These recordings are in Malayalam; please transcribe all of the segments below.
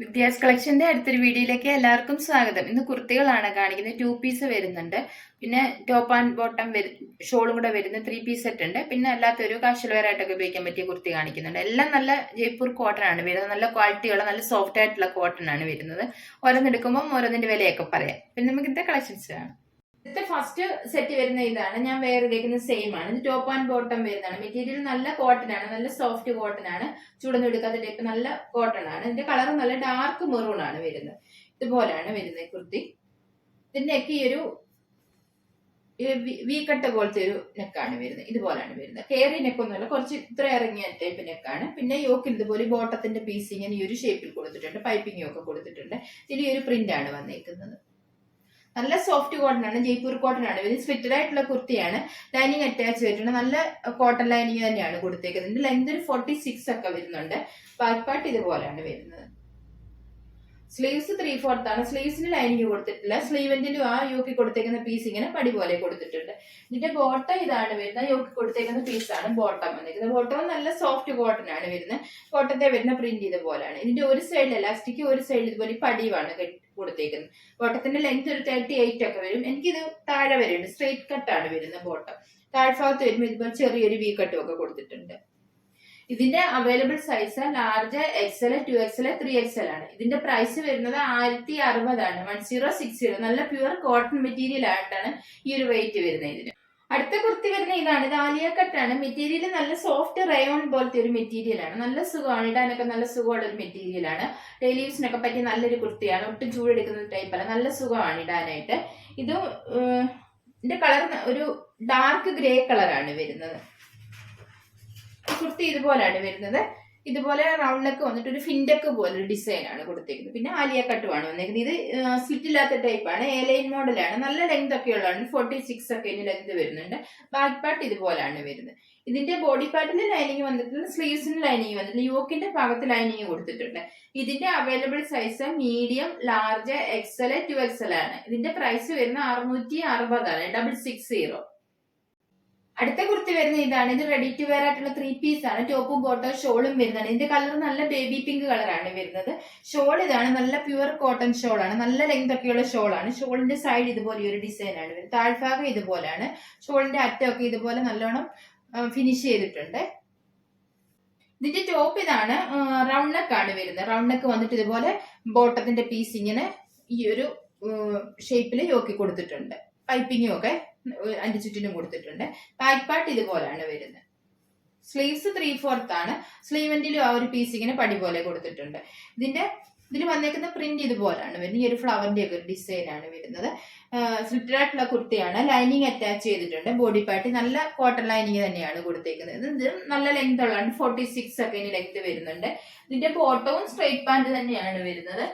വിദ്യാസ് കളക്ഷന്റെ അടുത്തൊരു വീഡിയോയിലേക്ക് എല്ലാവർക്കും സ്വാഗതം. ഇന്ന് കുർത്തികളാണ് കാണിക്കുന്നത്. 2 പീസ് വരുന്നുണ്ട്, പിന്നെ ടോപ്പ് ആൻഡ് ബോട്ടം ഷോളും കൂടെ വരുന്ന 3 പീസ് സെറ്റ് ഉണ്ട്. പിന്നെ അല്ലാത്തൊരു കാഷ്വൽ വെയർ ആയിട്ടൊക്കെ ഉപയോഗിക്കാൻ പറ്റിയ കുർത്തി കാണിക്കുന്നുണ്ട്. എല്ലാം നല്ല ജയ്പൂർ കോട്ടൺ ആണ് വരുന്നത്. നല്ല ക്വാളിറ്റിയുള്ള നല്ല സോഫ്റ്റ് ആയിട്ടുള്ള കോട്ടൺ ആണ് വരുന്നത്. ഓരോന്നെടുക്കുമ്പോൾ ഓരോന്നിന്റെ വിലയൊക്കെ പറയാം. പിന്നെ നമുക്ക് ഇന്നത്തെ കളക്ഷൻസ് കാണാം. ഇന്നത്തെ ഫസ്റ്റ് സെറ്റ് വരുന്ന ഇതാണ്. ഞാൻ വേറെ ഇരിക്കുന്നത് സെയിം ആണ്. ഇത് ടോപ്പ് ആൻഡ് ബോട്ടം വരുന്നതാണ്. മെറ്റീരിയൽ നല്ല കോട്ടൺ ആണ്, നല്ല സോഫ്റ്റ് കോട്ടൺ ആണ്. ചൂടൊന്നും എടുക്കാത്ത ടൈപ്പ് നല്ല കോട്ടൺ ആണ്. ഇതിന്റെ കളർ നല്ല ഡാർക്ക് മെറൂൺ ആണ് വരുന്നത്. ഇതുപോലെയാണ് വരുന്നത് കുർത്തി. ഇതിന്റെ നെക്ക് ഈ ഒരു വി കട്ട് പോലത്തെ ഒരു നെക്കാണ് വരുന്നത്. ഇതുപോലെയാണ് വരുന്നത്. കയറി നെക്കൊന്നുമല്ല, കുറച്ച് ഇത്ര ഇറങ്ങിയ ടൈപ്പ് നെക്കാണ്. പിന്നെ യോക്കിൽ ഇതുപോലെ ബോട്ടത്തിന്റെ പീസ് ഇങ്ങനെ ഈ ഒരു ഷേപ്പിൽ കൊടുത്തിട്ടുണ്ട്. പൈപ്പിംഗ് ഒക്കെ കൊടുത്തിട്ടുണ്ട്. ഇതിൽ ഈ ഒരു പ്രിന്റ് ആണ് വന്നേക്കുന്നത്. നല്ല സോഫ്റ്റ് കോട്ടൺ ആണ്, ജയ്പൂർ കോട്ടൺ ആണ്. ഇത് സ്ലിറ്റഡ് ആയിട്ടുള്ള കുർത്തിയാണ്. ലൈനിങ് അറ്റാച്ച് ചെയ്തിട്ടുണ്ട്. നല്ല കോട്ടൺ ലൈനിങ് തന്നെയാണ് കൊടുത്തേക്കുന്നത്. ഇതിന്റെ ലെങ്ത് ഒരു 46 ഒക്കെ വരുന്നുണ്ട്. ബാക്ക് പാർട്ട് ഇതുപോലെയാണ് വരുന്നത്. സ്ലീവ്സ് 3/4 ആണ്. സ്ലീവ്സിന് ലൈനിങ് കൊടുത്തിട്ടില്ല. സ്ലീവെന്റിലും ആ യോക്കി കൊടുത്തേക്കുന്ന പീസ് ഇങ്ങനെ പടി പോലെ കൊടുത്തിട്ടുണ്ട്. ഇതിന്റെ ബോട്ടം ഇതാണ് വരുന്നത്. യോക്കി കൊടുത്തേക്കുന്ന പീസാണ് ബോട്ടം വന്നിരിക്കുന്നത്. ബോട്ടം നല്ല സോഫ്റ്റ് കോട്ടൺ ആണ് വരുന്നത്. കോട്ടന്റെ വരുന്ന പ്രിന്റ് ഇതുപോലെയാണ്. ഇതിന്റെ ഒരു സൈഡിൽ എലാസ്റ്റിക്, ഒരു സൈഡിൽ ഇതുപോലെ പടിവാണ് കൊടുത്തേക്കുന്നത്. ബോട്ടത്തിന്റെ ലെങ്ത് ഒരു 38 ഒക്കെ വരും. എനിക്കിത് താഴെ വരുന്നുണ്ട്. സ്ട്രെയിറ്റ് കട്ടാണ് വരുന്നത് ബോട്ടം. താഴ്ഭാഗത്ത് വരുമ്പോൾ ഇതുപോലെ ചെറിയൊരു വി കട്ടും ഒക്കെ കൊടുത്തിട്ടുണ്ട്. ഇതിന്റെ available size large, XL, 2XL, 3XL ആണ്. ഇതിന്റെ പ്രൈസ് വരുന്നത് 1060 ആണ്. 1060. നല്ല പ്യുവർ കോട്ടൺ മെറ്റീരിയൽ ആയിട്ടാണ് ഈ ഒരു വെയിറ്റ് വരുന്നത്. ഇതിന് അടുത്ത കുർത്തി വരുന്ന ഇതാണ്. ഇത് ആലിയ കട്ടാണ്. മെറ്റീരിയൽ നല്ല സോഫ്റ്റ് റയോൺ പോലത്തെ ഒരു മെറ്റീരിയൽ ആണ്. നല്ല സുഖമാണ്, ഇടാനൊക്കെ നല്ല സുഖമുള്ള ഒരു മെറ്റീരിയൽ ആണ്. ഡെയിലി യൂസിനൊക്കെ പറ്റിയ നല്ലൊരു കുർത്തിയാണ്. ഒട്ടും ചൂടെടുക്കുന്ന ടൈപ്പ് അല്ല, നല്ല സുഖമാണ് ഇടാനായിട്ട്. ഇതിന്റെ കളർ ഒരു ഡാർക്ക് ഗ്രേ കളറാണ് വരുന്നത്. കുർത്തി ഇതുപോലെയാണ് വരുന്നത്. ഇതുപോലെ റൗണ്ട് നെക്ക് വന്നിട്ട് ഒരു ഫിൻഡക്ക് പോലെ ഒരു ഡിസൈൻ ആണ് കൊടുത്തേക്കുന്നത്. പിന്നെ ആലിയ കട്ടുമാണ് വന്നേക്കുന്നത്. ഇത് സ്ലിറ്റ് ഇല്ലാത്ത ടൈപ്പാണ്. എലൈൻ മോഡലാണ്. നല്ല ലെങ്ത് ഒക്കെ ഉള്ളതാണ്. 46 ഒക്കെ ഇതിന് ലെങ്ത് വരുന്നുണ്ട്. ബാക്ക് പാർട്ട് ഇതുപോലെയാണ് വരുന്നത്. ഇതിന്റെ ബോഡി പാർട്ടിന് ലൈനിങ് വന്നിട്ടുണ്ട്. സ്ലീവ്സിന് ലൈനിങ് വന്നിട്ടുണ്ട്. യോക്കിന്റെ ഭാഗത്ത് ലൈനിങ് കൊടുത്തിട്ടുണ്ട്. ഇതിന്റെ available size medium, large, XL, 2XL ആണ്. ഇതിന്റെ പ്രൈസ് വരുന്ന 660 ആണ്. 660. അടുത്ത കുർത്തി വരുന്ന ഇതാണ്. ഇത് റെഡി ടു വെയർ ആയിട്ടുള്ള 3 പീസ് ആണ്. ടോപ്പും ബോട്ടം ഷോളും വരുന്നതാണ്. ഇതിന്റെ കളർ നല്ല ബേബി പിങ്ക് കളറാണ് വരുന്നത്. ഷോൾ ഇതാണ്. നല്ല പ്യുവർ കോട്ടൺ ഷോൾ ആണ്. നല്ല ലെങ്ത് ഒക്കെയുള്ള ഷോൾ ആണ്. ഷോളിന്റെ സൈഡ് ഇതുപോലെ ഒരു ഡിസൈൻ ആണ് വരുന്നത്. താഴ്ഭാഗം ഇതുപോലെയാണ്. ഷോളിന്റെ അറ്റമൊക്കെ ഇതുപോലെ നല്ലോണം ഫിനിഷ് ചെയ്തിട്ടുണ്ട്. ഇതിന്റെ ടോപ്പ് ഇതാണ്. റൗണ്ട് നെക്ക് ആണ് വരുന്നത്. റൗണ്ട് നെക്ക് വന്നിട്ട് ഇതുപോലെ ബോട്ടത്തിന്റെ പീസ് ഇങ്ങനെ ഈ ഒരു ഷേപ്പിൽ യോക്കി കൊടുത്തിട്ടുണ്ട്. പൈപ്പിങ്ങും ഒക്കെ അതിന്റെ ചുറ്റിനും കൊടുത്തിട്ടുണ്ട്. ബാക്ക് പാർട്ട് ഇതുപോലെയാണ് വരുന്നത്. സ്ലീവ്സ് 3/4 ആണ്. സ്ലീവെന്റിലും ആ ഒരു പീസ് ഇങ്ങനെ പടി പോലെ കൊടുത്തിട്ടുണ്ട്. ഇതിൽ വന്നേക്കുന്ന പ്രിന്റ് ഇതുപോലെയാണ് വരുന്നത്. ഈ ഒരു ഫ്ലവറിന്റെ ഒക്കെ ഒരു ഡിസൈൻ ആണ് വരുന്നത്. സ്ലിറ്റഡ് ആയിട്ടുള്ള കുർത്തിയാണ്. ലൈനിങ് അറ്റാച്ച് ചെയ്തിട്ടുണ്ട്. ബോഡി പാർട്ട് നല്ല കോട്ടൺ ലൈനിങ് തന്നെയാണ് കൊടുത്തേക്കുന്നത്. ഇത് നല്ല ലെങ്ത് ഉള്ളതാണ്. 46 ഒക്കെ ഇനി ലെങ്ത് വരുന്നുണ്ട്. ഇതിന്റെ ബോട്ടവും സ്ട്രെയിറ്റ് പാന്റ് തന്നെയാണ് വരുന്നത്.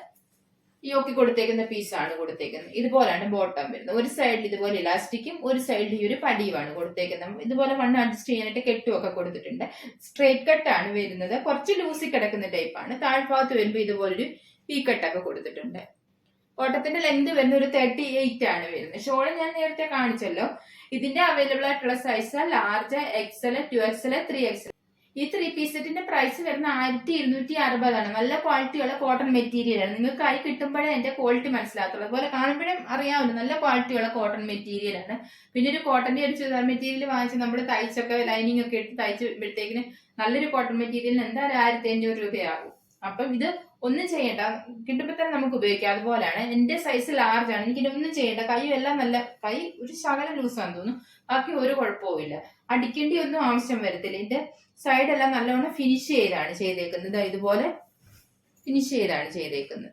യോക്കി കൊടുത്തേക്കുന്ന പീസാണ് കൊടുത്തേക്കുന്നത്. ഇതുപോലെയാണ് ബോട്ടം വരുന്നത്. ഒരു സൈഡിൽ ഇതുപോലെ ഇലാസ്റ്റിക്കും ഒരു സൈഡിൽ ഈ ഒരു പടിയുമാണ് കൊടുത്തേക്കുന്നത്. ഇതുപോലെ വണ്ണം അഡ്ജസ്റ്റ് ചെയ്യാനായിട്ട് കെട്ടുമൊക്കെ കൊടുത്തിട്ടുണ്ട്. സ്ട്രെയിറ്റ് കട്ടാണ് വരുന്നത്. കുറച്ച് ലൂസി കിടക്കുന്ന ടൈപ്പാണ്. താഴ്ഭാഗത്ത് വരുമ്പോൾ ഇതുപോലൊരു പീ കട്ടൊക്കെ കൊടുത്തിട്ടുണ്ട്. ബോട്ടത്തിന്റെ ലെങ്ത് വരുന്ന ഒരു 38 ആണ് വരുന്നത്. ഷോള് ഞാൻ നേരത്തെ കാണിച്ചല്ലോ. ഇതിന്റെ അവൈലബിൾ ആയിട്ടുള്ള size large, XL, 2XL, 3XL. ഈ 3 പീസ് സെറ്റിന്റെ പ്രൈസ് വരുന്ന 1260 ആണ്. നല്ല ക്വാളിറ്റിയുള്ള കോട്ടൺ മെറ്റീരിയൽ ആണ്. നിങ്ങൾക്ക് കൈ കിട്ടുമ്പോഴേ എന്റെ ക്വാളിറ്റി മനസ്സിലാകത്തുള്ളൂ. അതുപോലെ കാണുമ്പോഴേ അറിയാമല്ലോ, നല്ല ക്വാളിറ്റിയുള്ള കോട്ടൺ മെറ്റീരിയൽ ആണ്. പിന്നെ ഒരു കോട്ടന്റെ ഒരു ചുരിദാർ മെറ്റീരിയൽ വാങ്ങിച്ച് നമ്മൾ തയ്ച്ചൊക്കെ ലൈനിങ് ഒക്കെ ഇട്ട് തയ്ച്ചപ്പോഴത്തേക്കിന് നല്ലൊരു കോട്ടൺ മെറ്റീരിയലിന് എന്തായാലും 1500 രൂപയാകും. അപ്പം ഇത് ഒന്നും ചെയ്യണ്ട, കിട്ടുമ്പോൾ തന്നെ നമുക്ക് ഉപയോഗിക്കാം. അതുപോലെയാണ്. എന്റെ സൈസ് ലാർജ് ആണ്. എനിക്ക് ഒന്നും ചെയ്യണ്ട. കൈയും എല്ലാം നല്ല കൈ ഒരു ശകലം ലൂസാന്ന് തോന്നുന്നു. ബാക്കി ഒരു കുഴപ്പവുമില്ല. അടിക്കേണ്ടി ഒന്നും ആവശ്യം വരത്തില്ല. ഇതിന്റെ സൈഡെല്ലാം നല്ലോണം ഫിനിഷ് ചെയ്താണ് ചെയ്തേക്കുന്നത്. ഇതുപോലെ ഫിനിഷ് ചെയ്താണ് ചെയ്തേക്കുന്നത്.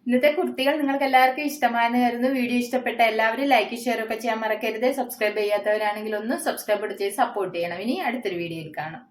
ഇന്നത്തെ കുർത്തികൾ നിങ്ങൾക്ക് എല്ലാവർക്കും ഇഷ്ടമായെന്ന് കരുതുന്നു. വീഡിയോ ഇഷ്ടപ്പെട്ട എല്ലാവരും ലൈക്ക്, ഷെയർ ഒക്കെ ചെയ്യാൻ മറക്കരുത്. സബ്സ്ക്രൈബ് ചെയ്യാത്തവരാണെങ്കിൽ ഒന്ന് സബ്സ്ക്രൈബ് ചെയ്ത് സപ്പോർട്ട് ചെയ്യണം. ഇനി അടുത്തൊരു വീഡിയോയിൽ കാണാം.